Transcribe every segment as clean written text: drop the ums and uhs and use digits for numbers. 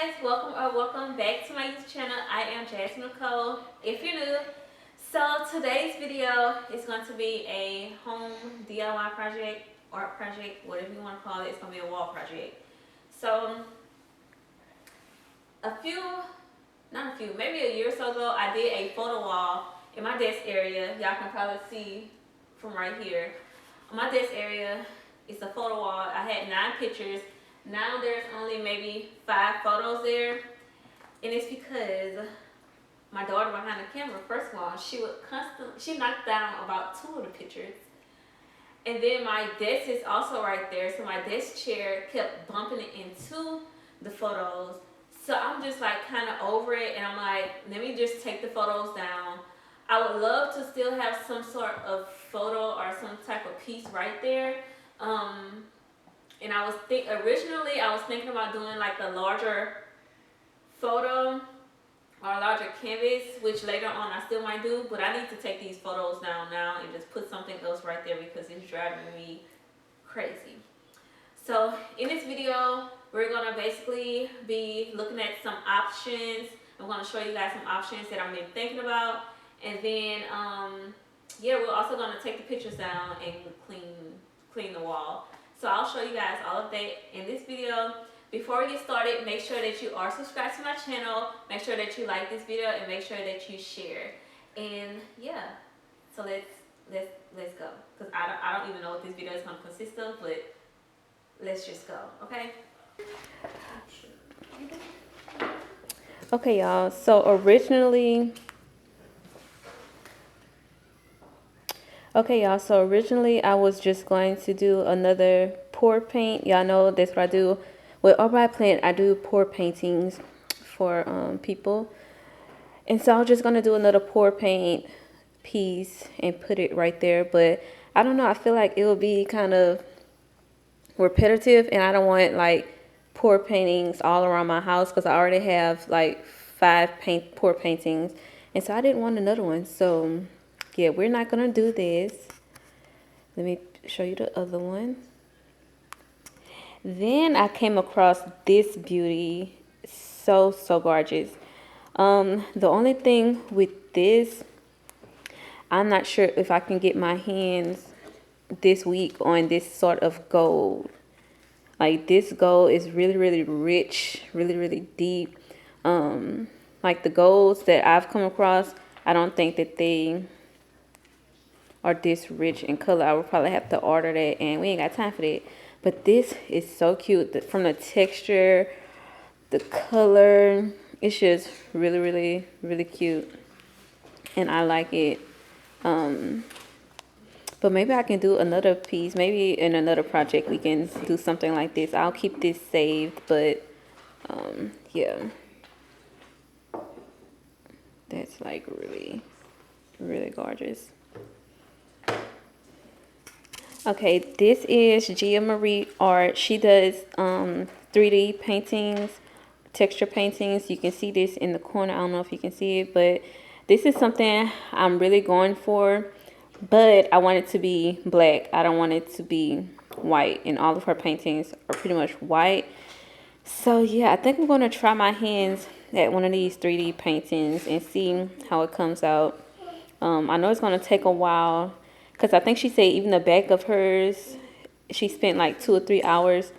guys, welcome back to my YouTube channel. I am Jasmine Nicole. If you're new, so today's video is going to be a home DIY project, art project, whatever you want to call it. It's going to be a wall project. So maybe a year or so ago, I did a photo wall in my desk area. Y'all can probably see from right here. On my desk area, it's a photo wall. I had 9 pictures. Now there's only maybe 5 photos there, and it's because my daughter behind the camera, first of all, she knocked down about 2 of the pictures. And then my desk is also right there, so my desk chair kept bumping it into the photos. So I'm just like kind of over it, and I'm like, let me just take the photos down. I would love to still have some sort of photo or some type of piece right there. And originally I was thinking about doing like a larger photo or a larger canvas, which later on I still might do, but I need to take these photos down now and just put something else right there because it's driving me crazy. So in this video, we're gonna basically be looking at some options. I'm gonna show you guys some options that I've been thinking about, and then yeah, we're also gonna take the pictures down and clean the wall. So I'll show you guys all of that in this video. Before we get started, make sure that you are subscribed to my channel, make sure that you like this video, and make sure that you share. And yeah, so let's go, because I don't even know what this video is gonna consist of, but let's just go, okay? Okay, y'all, so originally I was just going to do another pour paint. Y'all know that's what I do with all my plant. I do pour paintings for people, and so I was just gonna do another pour paint piece and put it right there. But I don't know, I feel like it will be kind of repetitive, and I don't want like pour paintings all around my house because I already have like 5 pour paintings, and so I didn't want another one. So yeah, we're not gonna do this. Let me show you the other one. Then I came across this beauty, so gorgeous. The only thing with this, I'm not sure if I can get my hands this week on this sort of gold. Like, this gold is really rich, really deep. Like the golds that I've come across, I don't think that they are this rich in color. I would probably have to order that, and we ain't got time for that. But this is so cute. From the texture, the color, it's just really cute, and I like it. But maybe I can do another piece. Maybe in another project we can do something like this. I'll keep this saved, but yeah, that's like really gorgeous. Okay, this is Gia Marie Art. She does 3D paintings, texture paintings. You can see this in the corner. I don't know if you can see it, but this is something I'm really going for. But I want it to be black. I don't want it to be white. And all of her paintings are pretty much white. So yeah, I think I'm going to try my hands at one of these 3D paintings and see how it comes out. I know it's going to take a while, because I think she said even the back of hers, she spent like 2 or 3 hours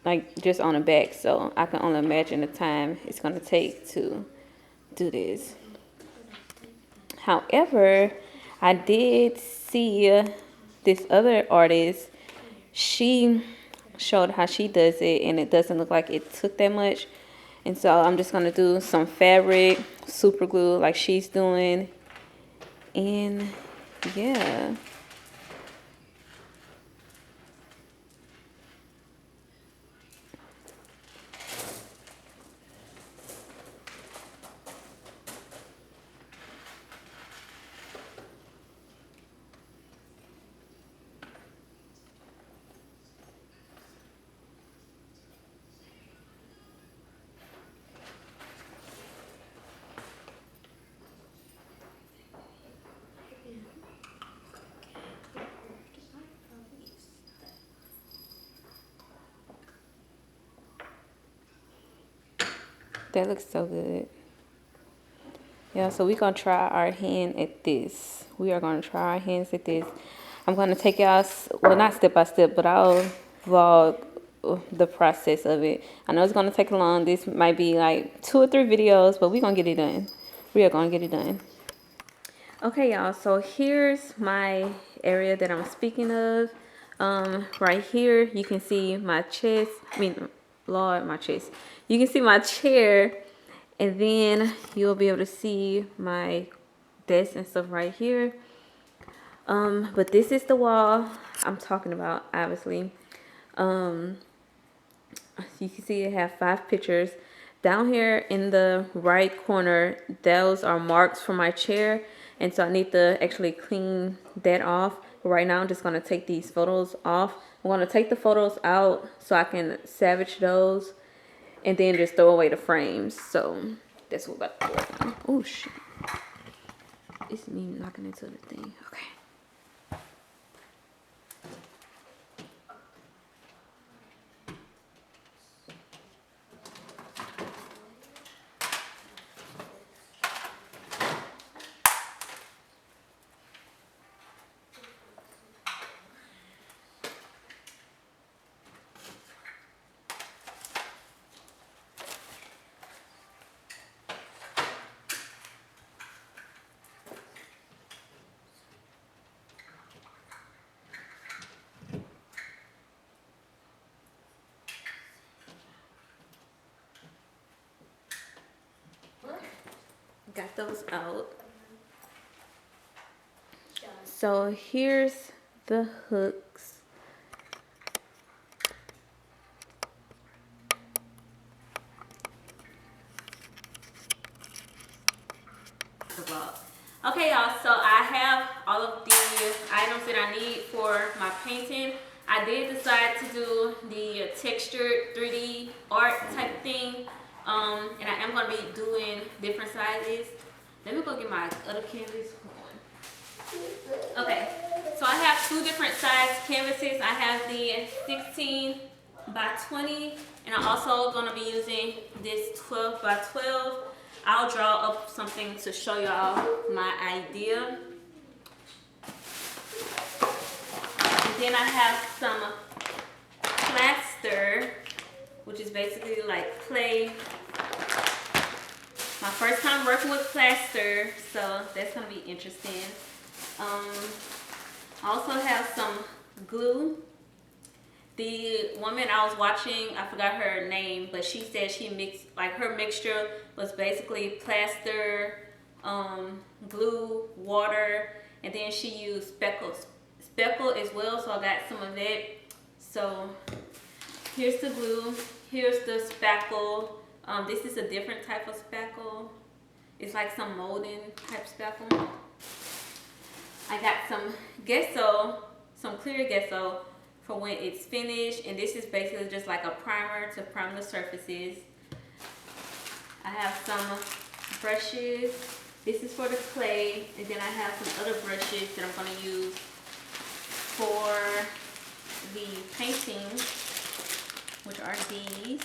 like just on the back. So I can only imagine the time it's going to take to do this. However, I did see this other artist. She showed how she does it, and it doesn't look like it took that much. And so I'm just going to do some fabric, super glue like she's doing. And yeah. That looks so good. Yeah, so we're gonna try our hand at this. We are gonna try our hands at this. I'm gonna take y'all, well, not step by step, but I'll vlog the process of it. I know it's gonna take long. This might be like 2 or 3 videos, but we're gonna get it done. We are gonna get it done. Okay, y'all, so here's my area that I'm speaking of. Right here, you can see my chest. Lord, my chest. You can see my chair, and then you'll be able to see my desk and stuff right here. But this is the wall I'm talking about, obviously. You can see I have 5 pictures. Down here in the right corner, those are marks for my chair. And so I need to actually clean that off. But right now, I'm just going to take these photos off. I'm going to take the photos out so I can salvage those. And then just throw away the frames. So that's what we're about to work on. Oh, shit. It's me knocking into the thing. Okay. Got those out. So here's the hooks. Okay, y'all, so I have all of the items that I need for my painting. I did decide to do the textured 3D art type thing. And I am going to be doing different sizes. Let me go get my other canvas. Okay, so I have 2 different size canvases. I have the 16 by 20, and I'm also going to be using this 12 by 12. I'll draw up something to show y'all my idea. And then I have some plaster, which is basically like clay. My first time working with plaster, so that's gonna be interesting. I also have some glue. The woman I was watching, I forgot her name, but she said she mixed, like her mixture was basically plaster, glue, water, and then she used speckle as well, so I got some of that. So here's the glue, here's the spackle. This is a different type of spackle. It's like some molding type spackle. I got some gesso, some clear gesso for when it's finished, and this is basically just like a primer to prime the surfaces. I have some brushes. This is for the clay, and then I have some other brushes that I'm going to use for the painting, which are these.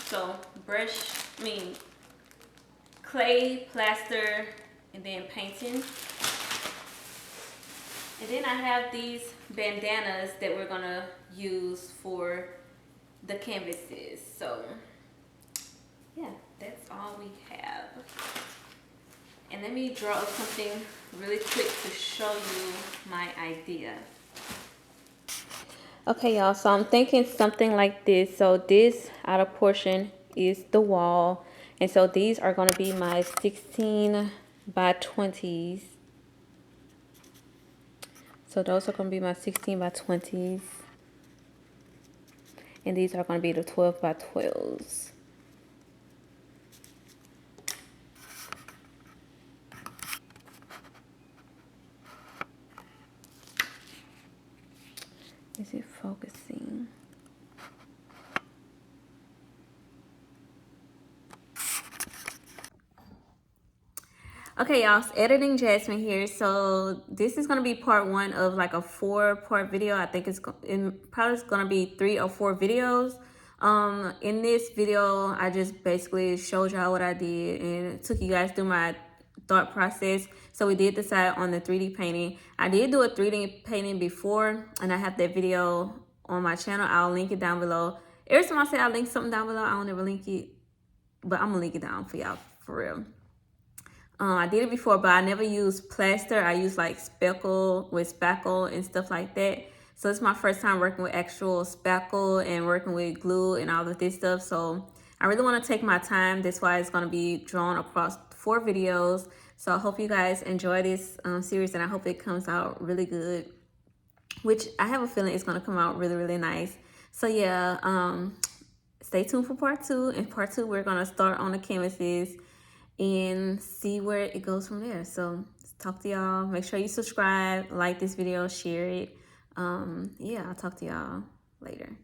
So clay, plaster, and then painting. And then I have these bandanas that we're gonna use for the canvases. So yeah, that's all we have. And let me draw up something really quick to show you my idea. Okay, y'all, so I'm thinking something like this. So this outer portion is the wall. And so these are gonna be my 16 by 20s. So those are going to be my 16 by 20s. And these are going to be the 12 by 12s. Is it focusing? Okay, y'all, it's editing Jasmine here. So this is going to be part 1 of like a 4-part video. I think it's probably going to be 3 or 4 videos In this video, I just basically showed y'all what I did and took you guys through my thought process. So we did decide on the 3D painting. I did do a 3D painting before, and I have that video on my channel. I'll link it down below. Every time I say I link something down below, I don't ever link it, but I'm gonna link it down for y'all for real. I did it before, but I never used plaster. I used like spackle and stuff like that. So it's my first time working with actual spackle and working with glue and all of this stuff. So I really want to take my time. That's why it's going to be drawn across 4 videos. So I hope you guys enjoy this series, and I hope it comes out really good, which I have a feeling it's going to come out really, really nice. So yeah, stay tuned for part 2. In part 2, we're going to start on the canvases and see where it goes from there. So talk to y'all. Make sure you subscribe, like this video, share it. Yeah, I'll talk to y'all later.